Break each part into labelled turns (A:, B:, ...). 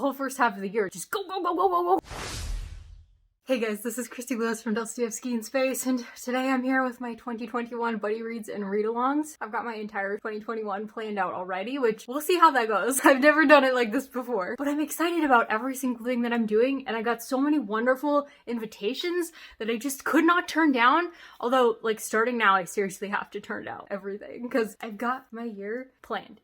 A: whole first half of the year. Just go, go, go, go, go, go. Hey guys, this is Christy Lewis from Dostoevsky in Space, and today I'm here with my 2021 buddy reads and read-alongs. I've got my entire 2021 planned out already, which we'll see how that goes. I've never done it like this before, but I'm excited about every single thing that I'm doing, and I got so many wonderful invitations that I just could not turn down. Although, like, starting now, I seriously have to turn down everything, because I've got my year planned.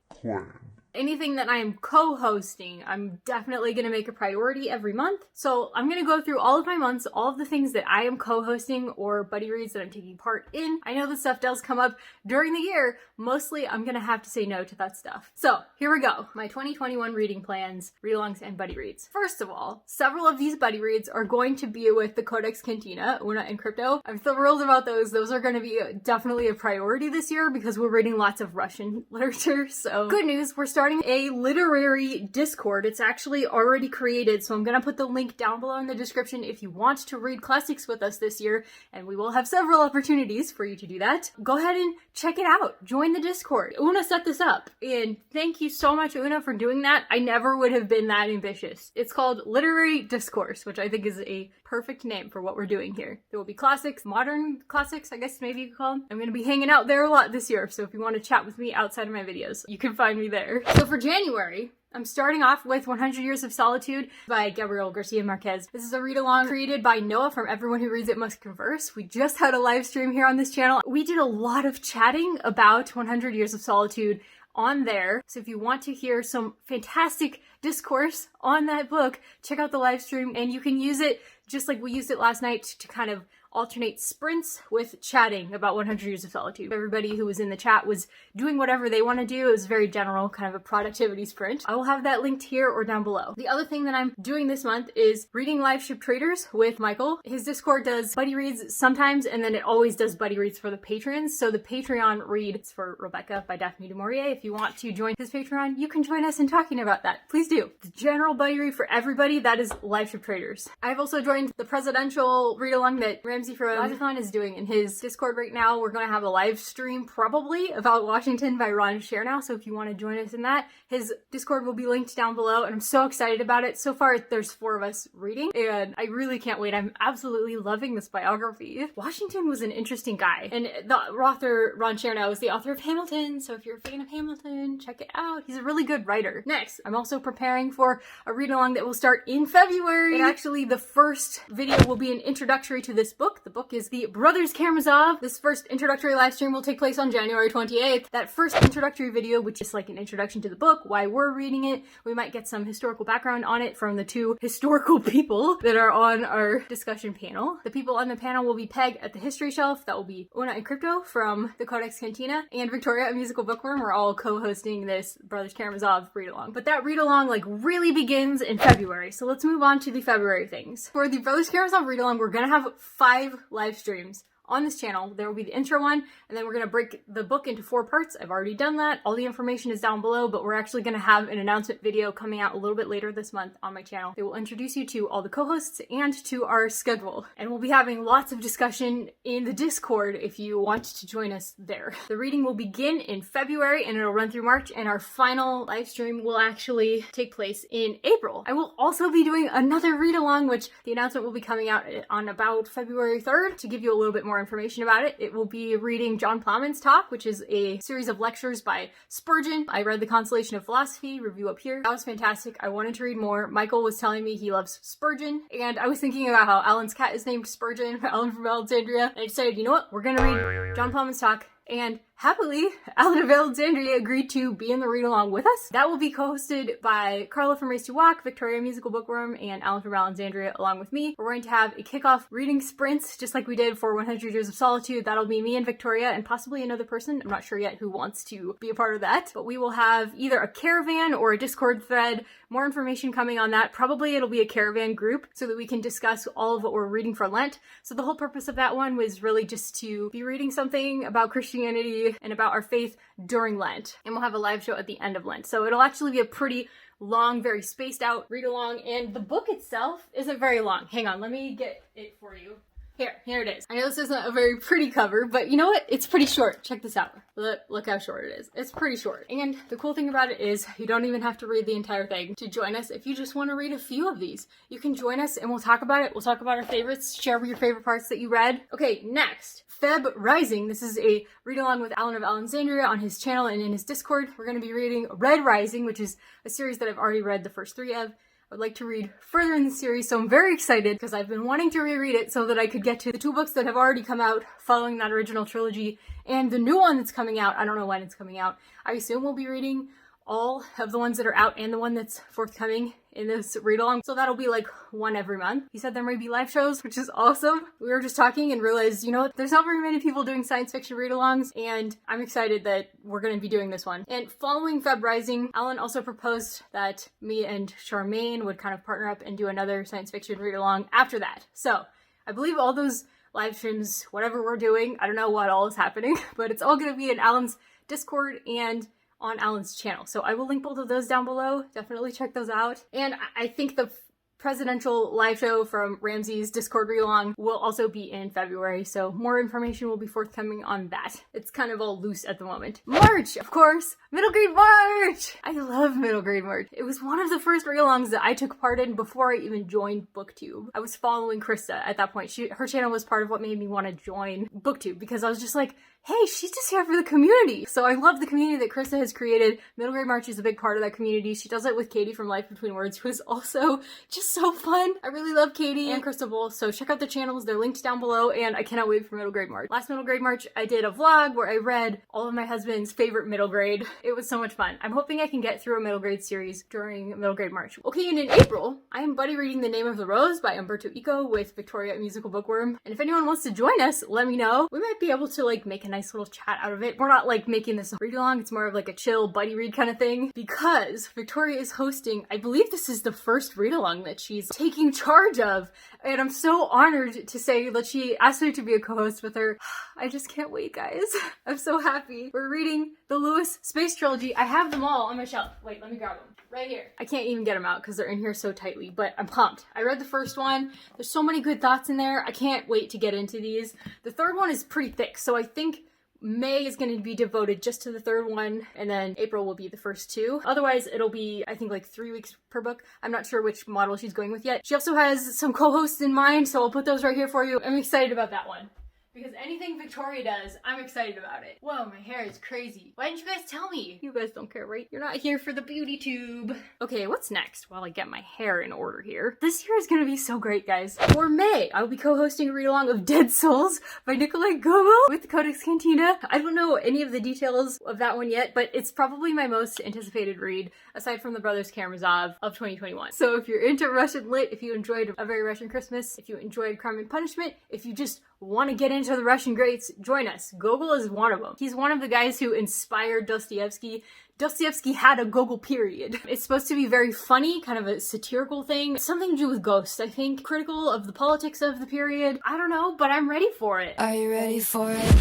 A: Anything that I am co-hosting, I'm definitely going to make a priority every month. So I'm going to go through all of my months, all of the things that I am co-hosting or buddy reads that I'm taking part in. I know this stuff does come up during the year. Mostly I'm going to have to say no to that stuff. So here we go. My 2021 reading plans, read-alongs, and buddy reads. First of all, several of these buddy reads are going to be with the Codex Cantina, Una and Crypto. I'm thrilled about those. Those are going to be definitely a priority this year because we're reading lots of Russian literature. So good news, we're starting a literary Discord. It's actually already created, so I'm gonna put the link down below in the description if you want to read classics with us this year, and we will have several opportunities for you to do that. Go ahead and check it out. Join the Discord. Una set this up, and thank you so much, Una, for doing that. I never would have been that ambitious. It's called Literary Discourse, which I think is a perfect name for what we're doing here. There will be classics, modern classics, I guess maybe you could call them. I'm gonna be hanging out there a lot this year, so if you want to chat with me outside of my videos, you can find me there. So for January, I'm starting off with 100 Years of Solitude by Gabrial, Garcia, and Marquez. This is a read-along created by Noah from Everyone Who Reads It Must Converse. We just had a live stream here on this channel. We did a lot of chatting about 100 Years of Solitude on there. So if you want to hear some fantastic discourse on that book, check out the live stream, and you can use it just like we used it last night to kind of alternate sprints with chatting about 100 Years of Solitude. Everybody who was in the chat was doing whatever they want to do. It was very general, kind of a productivity sprint. I will have that linked here or down below. The other thing that I'm doing this month is reading Liveship Traders with Michael. His Discord does buddy reads sometimes, and then it always does buddy reads for the patrons. So the Patreon read is for Rebecca by Daphne du Maurier. If you want to join his Patreon, you can join us in talking about that. Please do. The general buddy read for everybody, that is Liveship Traders. I've also joined the presidential read-along that Ramsey from Liveshow is doing in his Discord right now. We're going to have a live stream probably about Washington by Ron Chernow, so if you want to join us in that, his Discord will be linked down below, and I'm so excited about it. So far, there's 4 of us reading, and I really can't wait. I'm absolutely loving this biography. Washington was an interesting guy, and the author, Ron Chernow, is the author of Hamilton, so if you're a fan of Hamilton, check it out. He's a really good writer. Next, I'm also preparing for a read-along that will start in February, and actually the first video will be an introductory to this book. The book is The Brothers Karamazov. This first introductory live stream will take place on January 28th. That first introductory video, which is like an introduction to the book, why we're reading it, we might get some historical background on it from the 2 historical people that are on our discussion panel. The people on the panel will be Peg at the History Shelf, that will be Una and Crypto from the Codex Cantina, and Victoria, a musical bookworm. We're all co-hosting this Brothers Karamazov read-along. But that read-along like really begins in February, so let's move on to the February things. For the Brothers Karamazov read-along, we're gonna have 5 live streams on this channel. There will be the intro one, and then we're going to break the book into 4 parts. I've already done that. All the information is down below, but we're actually going to have an announcement video coming out a little bit later this month on my channel. It will introduce you to all the co-hosts and to our schedule. And we'll be having lots of discussion in the Discord if you want to join us there. The reading will begin in February, and it'll run through March, and our final live stream will actually take place in April. I will also be doing another read-along, which the announcement will be coming out on about February 3rd to give you a little bit more information about it. It will be reading John Ploughman's talk, which is a series of lectures by Spurgeon. I read The Consolation of Philosophy, review up here. That was fantastic. I wanted to read more. Michael was telling me he loves Spurgeon, and I was thinking about how Alan's cat is named Spurgeon, Allen from Alexandria, and I decided, you know what, we're gonna read John Ploughman's talk, and happily, Allen of Allenxandria agreed to be in the read-along with us. That will be co-hosted by Carla from Race to Walk, Victoria, musical bookworm, and Allen from Allenxandria along with me. We're going to have a kickoff reading sprints, just like we did for 100 Years of Solitude. That'll be me and Victoria and possibly another person. I'm not sure yet who wants to be a part of that, but we will have either a caravan or a Discord thread. More information coming on that. Probably it'll be a caravan group so that we can discuss all of what we're reading for Lent. So the whole purpose of that one was really just to be reading something about Christianity and about our faith during Lent. And we'll have a live show at the end of Lent. So it'll actually be a pretty long, very spaced out read along. And the book itself isn't very long. Hang on, let me get it for you. Here it is. I know this isn't a very pretty cover, but you know what? It's pretty short. Check this out. Look how short it is. It's pretty short. And the cool thing about it is you don't even have to read the entire thing to join us. If you just want to read a few of these, you can join us and we'll talk about it. We'll talk about our favorites, share your favorite parts that you read. Okay, next. Feb Rising. This is a read along with Allen of Allenxandria on his channel and in his Discord. We're going to be reading Red Rising, which is a series that I've already read the first 3 of. I would like to read further in the series, so I'm very excited because I've been wanting to reread it so that I could get to the 2 books that have already come out following that original trilogy and the new one that's coming out. I don't know when it's coming out. I assume we'll be reading all of the ones that are out and the one that's forthcoming in this read along. So that'll be like 1 every month. He said there may be live shows, which is awesome. We were just talking and realized, you know what, there's not very many people doing science fiction read alongs, and I'm excited that we're going to be doing this one. And following Feb Rising, Allen also proposed that me and Charmaine would kind of partner up and do another science fiction read along after that. So I believe all those live streams, whatever we're doing, I don't know what all is happening, but it's all going to be in Allen's Discord and on Allen's channel. So I will link both of those down below. Definitely check those out. And I think the presidential live show from Ramsey's Discord read-along will also be in February, so more information will be forthcoming on that. It's kind of all loose at the moment. March, of course! Middle grade March! I love middle grade March. It was one of the first read-alongs that I took part in before I even joined BookTube. I was following Krista at that point. Her channel was part of what made me want to join BookTube because I was just like, hey, she's just here for the community. So I love the community that Krista has created. Middle grade March is a big part of that community. She does it with Katie from Life Between Words, who is also just so fun. I really love Katie and Krista both, so check out their channels. They're linked down below, and I cannot wait for middle grade March. Last middle grade March, I did a vlog where I read all of my husband's favorite middle grade. It was so much fun. I'm hoping I can get through a middle grade series during middle grade March. Okay, and in April, I am buddy reading The Name of the Rose by Umberto Eco with Victoria at Musical Bookworm. And if anyone wants to join us, let me know. We might be able to like make a nice little chat out of it. We're not like making this a read along, it's more of like a chill buddy read kind of thing because Victoria is hosting, I believe this is the first read along that she's taking charge of, and I'm so honored to say that she asked me to be a co-host with her. I just can't wait, guys. I'm so happy. We're reading the Lewis Space Trilogy. I have them all on my shelf. Wait, let me grab them. Right here. I can't even get them out because they're in here so tightly, but I'm pumped. I read the first one. There's so many good thoughts in there. I can't wait to get into these. The third one is pretty thick, so I think May is going to be devoted just to the third one, and then April will be the first 2. Otherwise, it'll be, I think, like 3 weeks per book. I'm not sure which model she's going with yet. She also has some co-hosts in mind, so I'll put those right here for you. I'm excited about that one. Because anything Victoria does, I'm excited about it. Whoa, my hair is crazy. Why didn't you guys tell me? You guys don't care, right? You're not here for the beauty tube. Okay, what's next? While I get my hair in order here. This year is gonna be so great, guys. For May, I'll be co-hosting a read-along of Dead Souls by Nikolai Gogol with Codex Cantina. I don't know any of the details of that one yet, but it's probably my most anticipated read, aside from the Brothers Karamazov of 2021. So if you're into Russian lit, if you enjoyed A Very Russian Christmas, if you enjoyed Crime and Punishment, if you just want to get into the Russian greats, join us. Gogol is one of them. He's one of the guys who inspired Dostoevsky. Dostoevsky had a Gogol period. It's supposed to be very funny, kind of a satirical thing. Something to do with ghosts, I think. Critical of the politics of the period. I don't know, but I'm ready for it. Are you ready for it?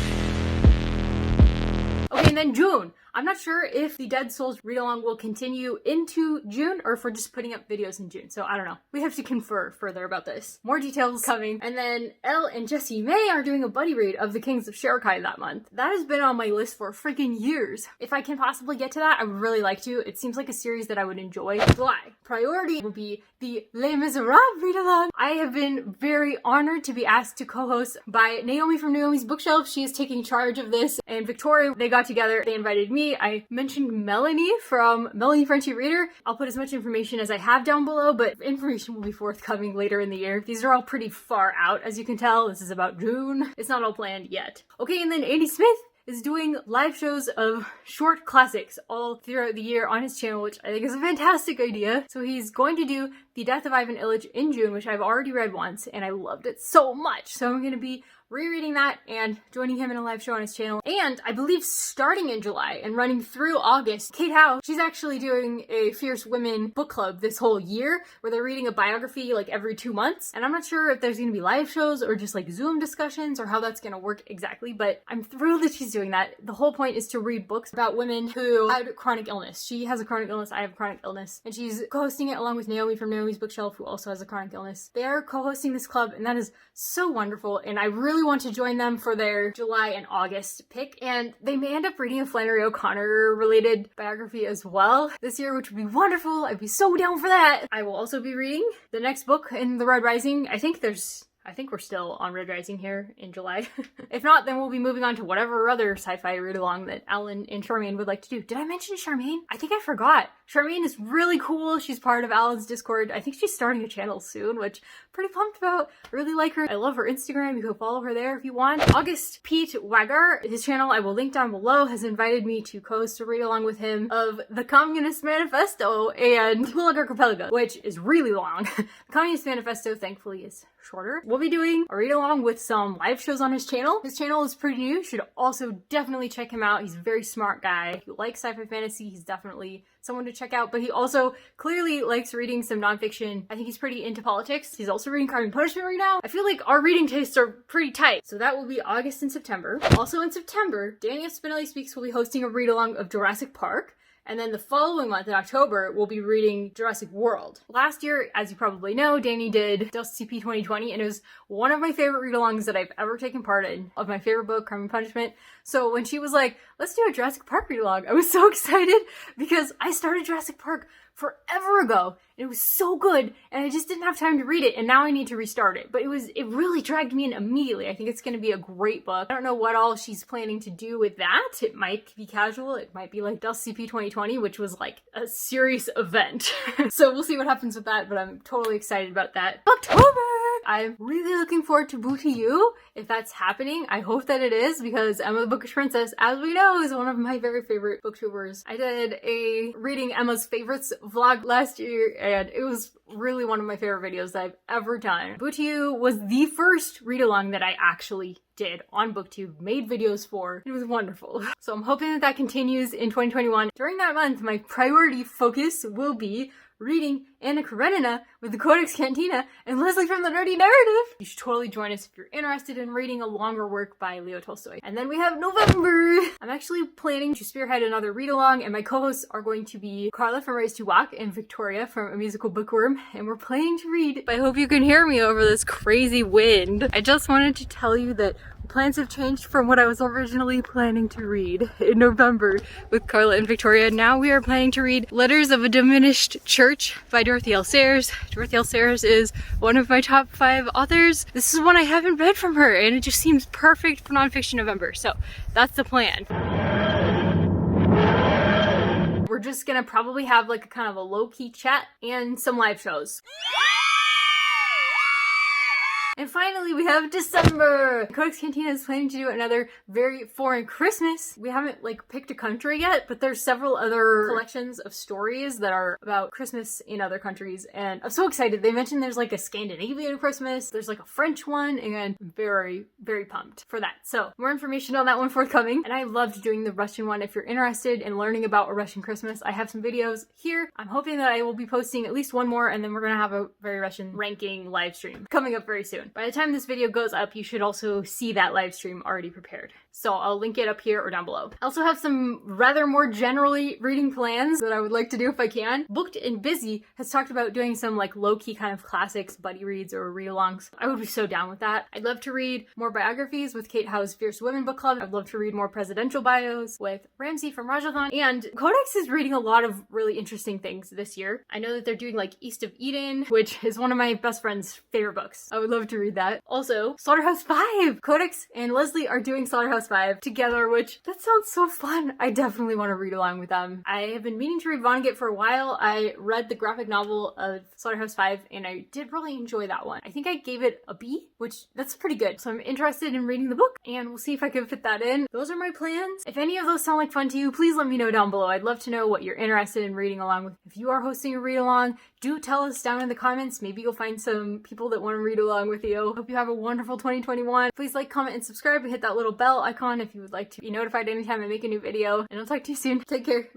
A: Okay, and then June. I'm not sure if the Dead Souls read-along will continue into June or if we're just putting up videos in June, so I don't know. We have to confer further about this. More details coming. And then Elle and Jessie May are doing a buddy read of The Kings of Sherakai that month. That has been on my list for freaking years. If I can possibly get to that, I would really like to. It seems like a series that I would enjoy. July. Priority will be the Les Miserables read-along. I have been very honored to be asked to co-host by Naomi from Naomi's Bookshelf. She is taking charge of this, and Victoria, they got together, they invited me. I mentioned Melanie from Melanie Frenchy Reader. I'll put as much information as I have down below, but information will be forthcoming later in the year. These are all pretty far out, as you can tell. This is about June. It's not all planned yet. Okay, and then Andy Smith is doing live shows of short classics all throughout the year on his channel, which I think is a fantastic idea. So he's going to do The Death of Ivan Illich in June, which I've already read once, and I loved it so much. So I'm going to be rereading that and joining him in a live show on his channel. And I believe starting in July and running through August, Kate Howe, she's actually doing a Fierce Women book club this whole year where they're reading a biography like every 2 months. And I'm not sure if there's going to be live shows or just like Zoom discussions or how that's going to work exactly, but I'm thrilled that she's doing that. The whole point is to read books about women who had chronic illness. She has a chronic illness, I have a chronic illness, and she's co-hosting it along with Naomi from Naomi's Bookshelf, who also has a chronic illness. They are co-hosting this club, and that is so wonderful, and I really want to join them for their July and August pick, and they may end up reading a Flannery O'Connor related biography as well this year, which would be wonderful. I'd be so down for that. I will also be reading the next book in the Red Rising. I think we're still on Red Rising here in July. If not, then we'll be moving on to whatever other sci-fi read-along that Alan and Charmaine would like to do. Did I mention Charmaine? I think I forgot. Charmaine is really cool. She's part of Alan's Discord. I think she's starting a channel soon, which I'm pretty pumped about. I really like her. I love her Instagram. You can follow her there if you want. August Pete Wagger, his channel I will link down below, has invited me to co-host a read-along with him of The Communist Manifesto and Gulag Archipelago, which is really long. The Communist Manifesto, thankfully, is shorter. We'll be doing a read along with some live shows on his channel. His channel is pretty new. You should also definitely check him out. He's a very smart guy. If you like sci-fi fantasy, he's definitely someone to check out, but he also clearly likes reading some nonfiction. I think he's pretty into politics. He's also reading Crime and Punishment right now. I feel like our reading tastes are pretty tight. So that will be August and September. Also in September, Danny of Spinelli Speaks will be hosting a read along of Jurassic Park. And then the following month, in October, we'll be reading Jurassic World. Last year, as you probably know, Danny did DustCP 2020, and it was one of my favorite read-alongs that I've ever taken part in, of my favorite book, Crime and Punishment. So when she was like, let's do a Jurassic Park read-along, I was so excited because I started Jurassic Park forever ago, and it was so good, and I just didn't have time to read it, and now I need to restart it. But it really dragged me in immediately. I think it's going to be a great book. I don't know what all she's planning to do with that. It might be casual. It might be like DustCP 2020, which was like a serious event. So we'll see what happens with that, but I'm totally excited about that. October! I'm really looking forward to Boo to You, if that's happening. I hope that it is, because Emma the Bookish Princess, as we know, is one of my very favorite booktubers. I did a Reading Emma's Favorites vlog last year, and it was really one of my favorite videos that I've ever done. Boo to You was the first read-along that I actually did on BookTube, made videos for. It was wonderful. So I'm hoping that that continues in 2021. During that month, my priority focus will be reading Anna Karenina with the Codex Cantina and Leslie from the Nerdy Narrative. You should totally join us if you're interested in reading a longer work by Leo Tolstoy. And then we have November. I'm actually planning to spearhead another read-along, and my co-hosts are going to be Carla from Raised to Walk and Victoria from A Musical Bookworm, and we're planning to read. I hope you can hear me over this crazy wind. I just wanted to tell you that plans have changed from what I was originally planning to read in November with Carla and Victoria. Now we are planning to read Letters of a Diminished Church by Dorothy L. Sayers. Dorothy L. Sayers is one of my top 5 authors. This is one I haven't read from her, and it just seems perfect for nonfiction November. So that's the plan. We're just gonna probably have like a kind of a low-key chat and some live shows. And finally, we have December! Codex Cantina is planning to do another very foreign Christmas. We haven't, like, picked a country yet, but there's several other collections of stories that are about Christmas in other countries, and I'm so excited. They mentioned there's, like, a Scandinavian Christmas, there's, like, a French one, and I'm very, very pumped for that. So, more information on that one forthcoming, and I loved doing the Russian one. If you're interested in learning about a Russian Christmas, I have some videos here. I'm hoping that I will be posting at least one more, and then we're gonna have a very Russian ranking live stream coming up very soon. By the time this video goes up, you should also see that live stream already prepared. So I'll link it up here or down below. I also have some rather more generally reading plans that I would like to do if I can. Booked and Busy has talked about doing some like low-key kind of classics, buddy reads or read-alongs. I would be so down with that. I'd love to read more biographies with Kate Howe's Fierce Women book club. I'd love to read more presidential bios with Ramsey from Rajathon. And Codex is reading a lot of really interesting things this year. I know that they're doing like East of Eden, which is one of my best friend's favorite books. I would love to read that. Also, Slaughterhouse 5! Codex and Leslie are doing Slaughterhouse 5 together, which that sounds so fun. I definitely want to read along with them. I have been meaning to read Vonnegut for a while. I read the graphic novel of Slaughterhouse 5 and I did really enjoy that one. I think I gave it a B, which that's pretty good. So I'm interested in reading the book and we'll see if I can fit that in. Those are my plans. If any of those sound like fun to you, please let me know down below. I'd love to know what you're interested in reading along with. If you are hosting a read along, do tell us down in the comments. Maybe you'll find some people that want to read along with you. Hope you have a wonderful 2021. Please like, comment, and subscribe, and hit that little bell icon if you would like to be notified anytime I make a new video. And I'll talk to you soon. Take care.